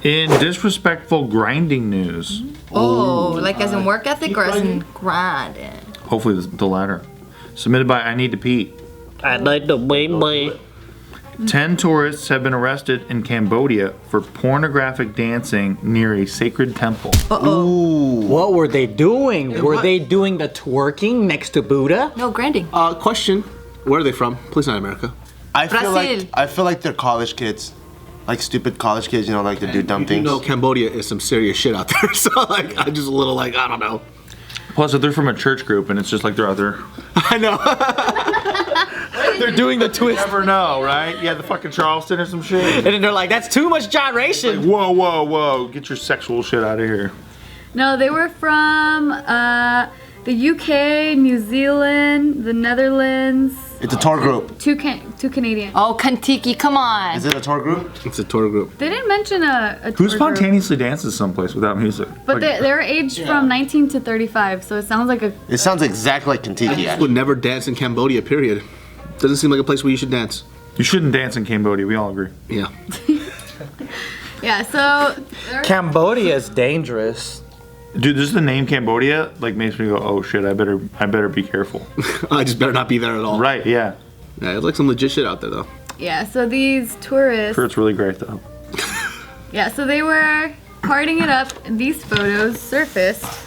In disrespectful grinding news. Oh, like as in work ethic or as in grinding? Hopefully the latter. Submitted by I Need to Pee. I like the baby. 10 tourists have been arrested in Cambodia for pornographic dancing near a sacred temple. What were they doing? Were they doing the twerking next to Buddha? No, grinding. Question. Where are they from? Please not America. I Brazil. feel like they're college kids. Like stupid college kids, you know, like to do dumb things. You know Cambodia is some serious shit out there, so like I'm just a little like, I don't know. Plus, if they're from a church group and it's just like they're out there. I know. They're doing the You twist. never know, right? Yeah, the fucking Charleston or some shit. And then they're like, that's too much gyration. Whoa, whoa, whoa. Get your sexual shit out of here. No, they were from the UK, New Zealand, the Netherlands. It's a tour group. Two Canadian. Oh, Kentucky, come on. Is it a tour group? It's a tour group. They didn't mention a Who tour group, spontaneously dances someplace without music? but they were aged from 19 to 35, so it sounds like a. It sounds exactly like Kentucky. Would never dance in Cambodia, period. Doesn't seem like a place where you should dance. You shouldn't dance in Cambodia, we all agree. Yeah. Yeah, so. Cambodia is dangerous. Dude, just the name Cambodia like makes me go, oh shit, I better be careful. I just better not be there at all. Right, yeah. Yeah, it's like some legit shit out there though. Yeah, so these tourists. Sure, it's really great though. Yeah, so they were partying it up, and these photos surfaced.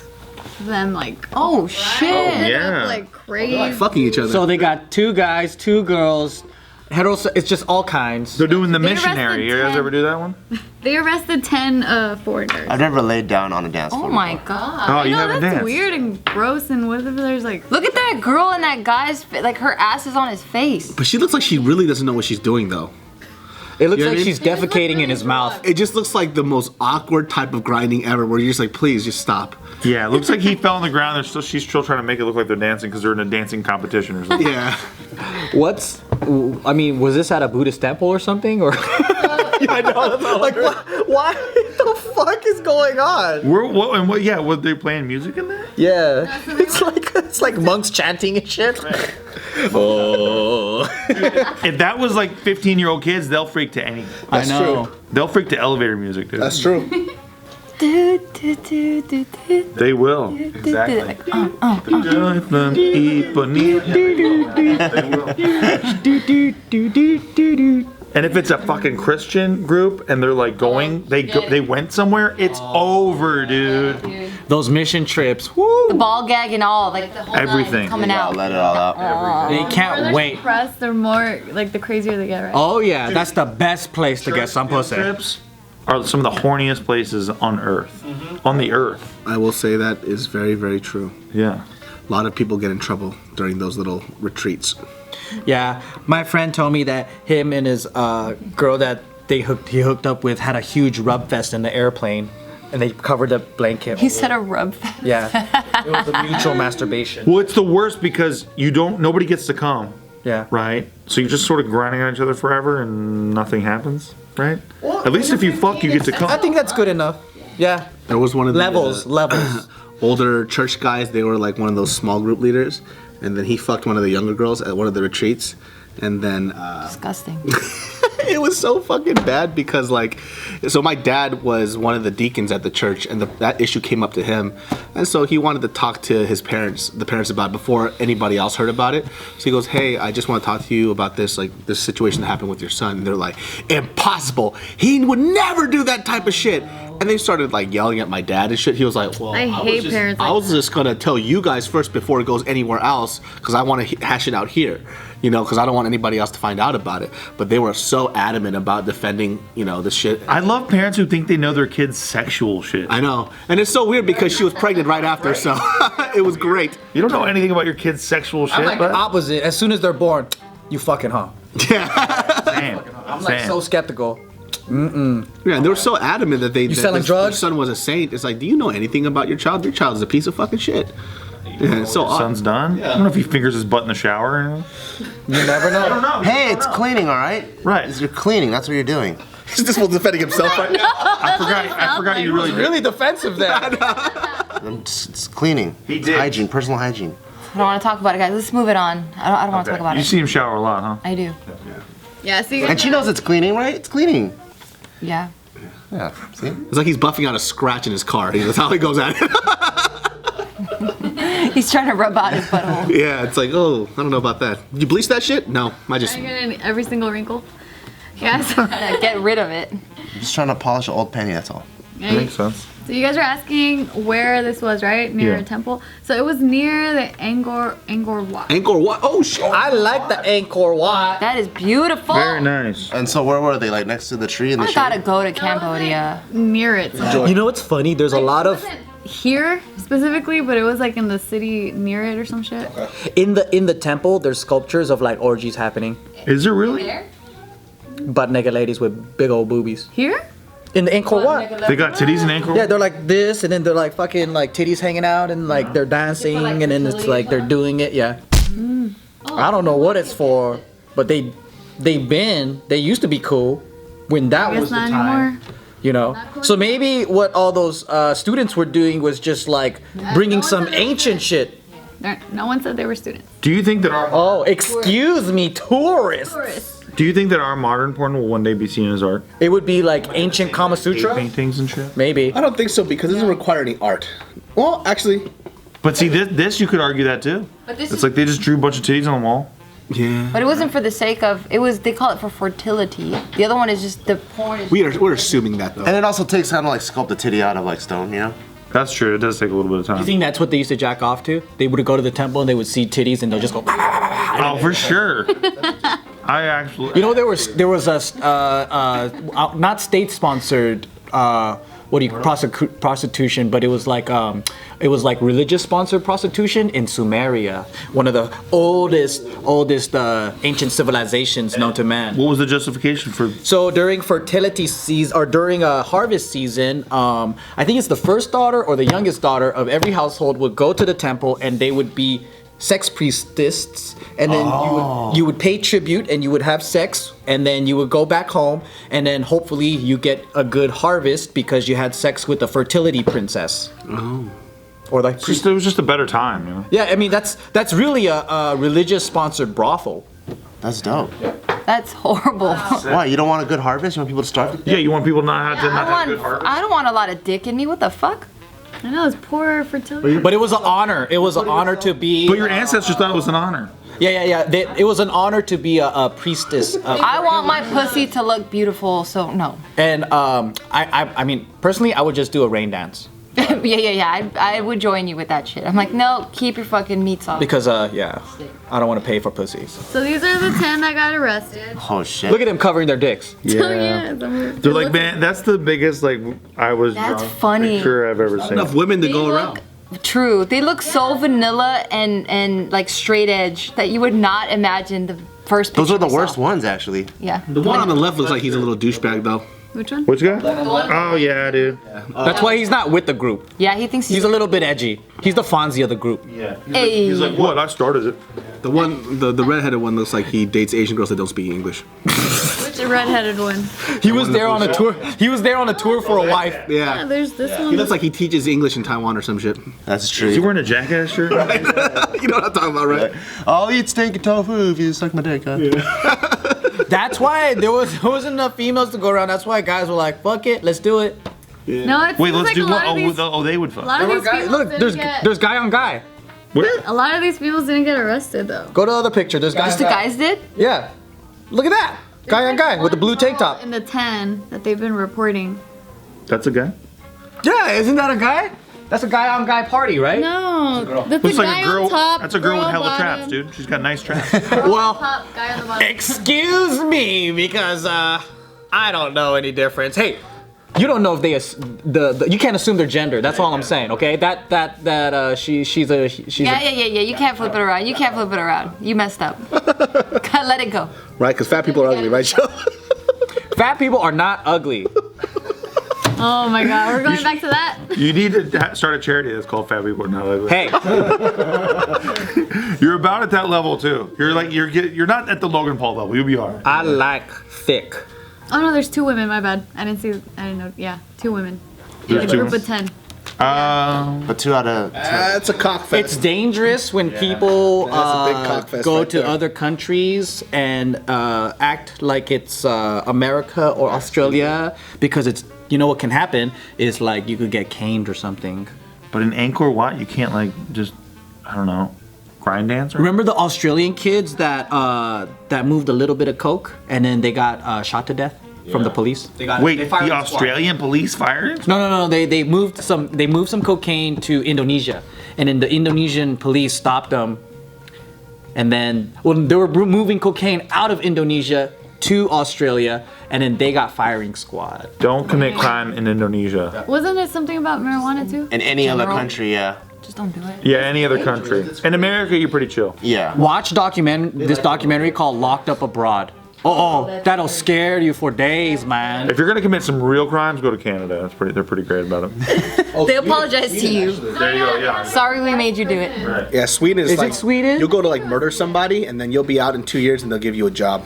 Them like. Oh, shit. Yeah. Like crazy. Fucking each other. So they got 2 guys, 2 girls. It's just all kinds. They're doing the They missionary. You arrested guys 10. ever do that one? They arrested 10 foreigners. I've never laid down on a dance floor. Oh my god. Oh, you No, haven't that's danced. weird and gross, and what if there's like. Look at that girl and that guy's like her ass is on his face. But she looks like she really doesn't know what she's doing though. It looks You know like what I she's defecating in his mouth. It just looks like the most awkward type of grinding ever where you're just like, please just stop. Yeah, it looks like he fell on the ground. She's still trying to make it look like they're dancing because they're in a dancing competition or something. Yeah. Was this at a Buddhist temple or something? Or I know. Like, why the fuck is going on? Were they playing music in there? Yeah, it's like monks chanting and shit. Oh, If that was like 15-year-old kids, they'll freak to anything. I know. They'll freak to elevator music, dude. That's true. They will. Exactly. And if it's a fucking Christian group and they're like going, they went somewhere, it's over, dude. Those mission trips, woo! The ball gag and all, like the whole Everything. nine coming Yeah, out. let it all out. They can't wait. Pressed, they're more like the crazier they get, right? Oh yeah, that's the best place to get some pussy. Trips are some of the horniest places on Earth. On the Earth. I will say that is very, very true. Yeah. A lot of people get in trouble during those little retreats. Yeah, my friend told me that him and his girl that he hooked up with had a huge rub fest in the airplane, and they covered the blanket. He said a rub fest. Yeah, it was a mutual masturbation. Well, it's the worst because nobody gets to come, Yeah. right? So you're just sort of grinding on each other forever and nothing happens, right? At least if you fuck, you get to come. I think that's good enough. Yeah. There was one of the Levels. older church guys. They were like one of those small group leaders, and then he fucked one of the younger girls at one of the retreats, and then Disgusting. it was so fucking bad because so my dad was one of the deacons at the church, and that issue came up to him, and so he wanted to talk to the parents about it before anybody else heard about it. So he goes, hey, I just want to talk to you about this situation that happened with your son. And they're like, impossible, he would never do that type of shit. And they started yelling at my dad and shit. He was like, well, I hate parents like I was just gonna tell you guys first before it goes anywhere else, because I want to hash it out here, because I don't want anybody else to find out about it. But they were so adamant about defending, this shit. I love parents who think they know their kids' sexual shit. I know, and it's so weird because she was pregnant right after, so it was great. You don't know anything about your kids' sexual shit, I'm like but opposite. As soon as they're born, you fucking huh? Damn. I'm like so skeptical. Yeah, and they were so adamant that selling drugs? Their son was a saint. It's like, do you know anything about your child? Your child is a piece of fucking shit. Yeah, it's so Your son's done? I don't know if he fingers his butt in the shower. You never know. Hey, it's cleaning, all right? Right. You're cleaning. That's what you're doing. He's just defending himself right now. I forgot you really did. Really defensive there. It's cleaning. He It's did. hygiene, personal hygiene. I don't want to talk about it, guys. Let's move it on. I don't want to talk about You it. see him shower a lot, huh? I do. Yeah, so you And she knows it's cleaning, right? It's cleaning. Yeah. Yeah. See? It's like he's buffing out a scratch in his car. That's how he goes at it. He's trying to rub out his butthole. Yeah, it's like, oh, I don't know about that. Did you bleach that shit? No, I just. I get every single wrinkle. Yes. Yeah, get rid of it. I'm just trying to polish an old penny, that's all. Makes sense. So you guys are asking where this was, right? Near Yeah. a temple. So it was near the Angkor Wat. Angkor Wat? Oh, shit. I like the Angkor Wat. That is beautiful. Very nice. And so where were they? Like next to the tree in the I shade? gotta go to Cambodia. Near it. So You know what's funny? There's a lot of here specifically, but it was like in the city near it or some shit. in the temple. There's sculptures of like orgies happening. Is there really? Butt naked ladies with big old boobies. Here? In the Angkor Wat. They got titties in Angkor? Yeah, they're like this, and then they're like fucking like titties hanging out, and like they're dancing, and then it's like they're doing it. Yeah. I don't know what it's for, but they used to be cool when that Guess was the not time. anymore. You know, so maybe what all those students were doing was just like bringing some ancient shit. No one said they were students. Do you think that our Oh, excuse me, tourists. Do you think that our modern porn will one day be seen as art? It would be like ancient Kama Sutra, Paintings and shit? maybe. I don't think so because it doesn't require any art. Well, actually, But see, this you could argue that too. But this It's like they just drew a bunch of titties on the wall. yeah. But it wasn't for the sake of. It was. They call it for fertility. The other one is just the porn. Is We're assuming that though. And it also takes time to like sculpt the titty out of like stone, you know? That's true. It does take a little bit of You time. think that's what they used to jack off to? They would go to the temple and they would see titties and they'll just go. Oh, for sure. I actually. You know, there was a not state sponsored prostitution, but it was like religious sponsored prostitution in Sumeria, one of the oldest ancient civilizations known to man. What was the justification for? So during fertility season or during a harvest season, I think it's the first daughter or the youngest daughter of every household would go to the temple and they would be sex priestesses, and then you would pay tribute and you would have sex, and then you would go back home, and then hopefully you get a good harvest because you had sex with the fertility princess. Or like It was just a better time, you know. yeah, I mean that's really a religious sponsored brothel. That's dope. That's horrible. Why? You don't want a good harvest? You want people to starve? Yeah, you want people not to not have good harvest. I don't want a lot of dick in me. What the fuck? I know, it's poor fertility. But it was an honor. It was an honor to be. But your ancestors thought it was an honor. Yeah. It was an honor to be a priestess. I want my pussy to look beautiful, so no. And I mean, personally, I would just do a rain dance yeah. I would join you with that shit. I'm like, no, keep your fucking meats off. because yeah, I don't want to pay for pussies. So these are the 10 that got arrested. Oh shit. Look at them covering their dicks. Yeah. They're like, man, that's the biggest like I was That's drunk funny. picture I've ever seen. Enough women to go around. True. They look so vanilla and like straight edge that you would not imagine the first picture Those are the we saw. worst ones, actually. Yeah. The one on the left looks like he's a little douchebag though. Which one? Which guy? Oh yeah, dude. That's why he's not with the group. Yeah, he thinks He's a little bit edgy. He's the Fonzie of the group. Yeah. Hey. He's like, what? I started it. The one, the redheaded one looks like he dates Asian girls that don't speak English. Which redheaded one? He was there on a tour. He was there on a tour for a wife. Yeah, Yeah. there's this one. He looks like he teaches English in Taiwan or some shit. That's Is he true. wearing a Jackass shirt? You know what I'm talking about, right? I'll eat steak and tofu if you suck my dick, huh? That's why there wasn't enough females to go around. That's why guys were like, "Fuck it, let's do it." No, it Wait, seems let's like do a lot one. of these, Oh, they would a fuck. lot of these females Look, didn't get, there's guy on guy. Where? a lot of these females didn't get arrested though. Go to the other picture. There's guy. Just the guys did? Yeah. Look at that. Guy on guy with the blue tank top. In the 10 that they've been reporting. That's a guy. Yeah, isn't that a guy? That's a guy on guy party, right? No, that's the Looks guy like a girl. on top. That's a girl with hella bottom. traps, dude. She's got nice traps. Well, Top, guy on the bottom. excuse me, because I don't know any difference. Hey, you don't know if they you can't assume their gender. That's all I'm saying. Okay, she's Yeah. You can't flip it around. You can't flip it around. You messed up. Let it go. Right? Because fat people are ugly, right, Joe? Fat people are not ugly. Oh my god, we're going back to that. You need to start a charity that's called Fat People Are Not Ugly. Hey, You're about at that level too. You're not at the Logan Paul level. You'll be alright. I like thick. Oh no, there's 2 women. My bad. I didn't know. Yeah, 2 women. There's In a two. group of 10. But 2 out of 10. That's a cock fest. It's dangerous when people That's a big cock fest go right to there. other countries and act like it's America or Australia because it's, you know what can happen is like you could get caned or something. But in Angkor Wat, you can't like just, I don't know, grind dance or Remember the Australian kids that that moved a little bit of coke and then they got shot to death from the police? Wait, the Australian police fired? No. They moved some cocaine to Indonesia, and then the Indonesian police stopped them. And then, they were moving cocaine out of Indonesia to Australia, and then they got firing squad. Don't commit crime in Indonesia. Wasn't it something about marijuana too? In any other General? country, yeah. Just don't do it. Yeah, any other country. In America, you're pretty chill. Yeah. Watch this documentary called Locked Up Abroad. Oh, that'll scare you for days, man. If you're gonna commit some real crimes, go to Canada. They're pretty great about it. They apologize to you. There you go. Yeah. Sorry we made you do it. Yeah, Sweden is Is like it Sweden? You'll go to like murder somebody, and then you'll be out in 2 years, and they'll give you a job.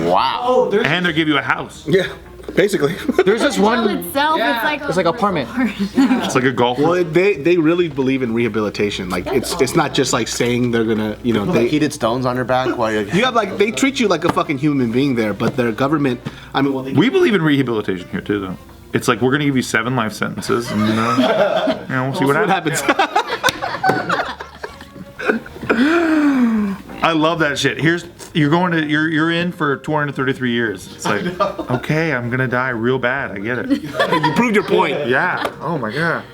Wow. And they'll give you a house. Yeah, basically. There's this Jail one. itself, It's like apartment. It's like a golf. Well, they really believe in rehabilitation. Like it's not just like saying they're gonna, they Heated stones on your back while you're... you have like they treat you like a fucking human being there, but their government. I mean, well, they, We believe in rehabilitation here too, though. It's like we're gonna give you 7 life sentences, and we'll see what happens. I love that shit. You're in for 233 years. It's like, okay, I'm gonna die real bad. I get it. you proved your point. Yeah. Oh my god.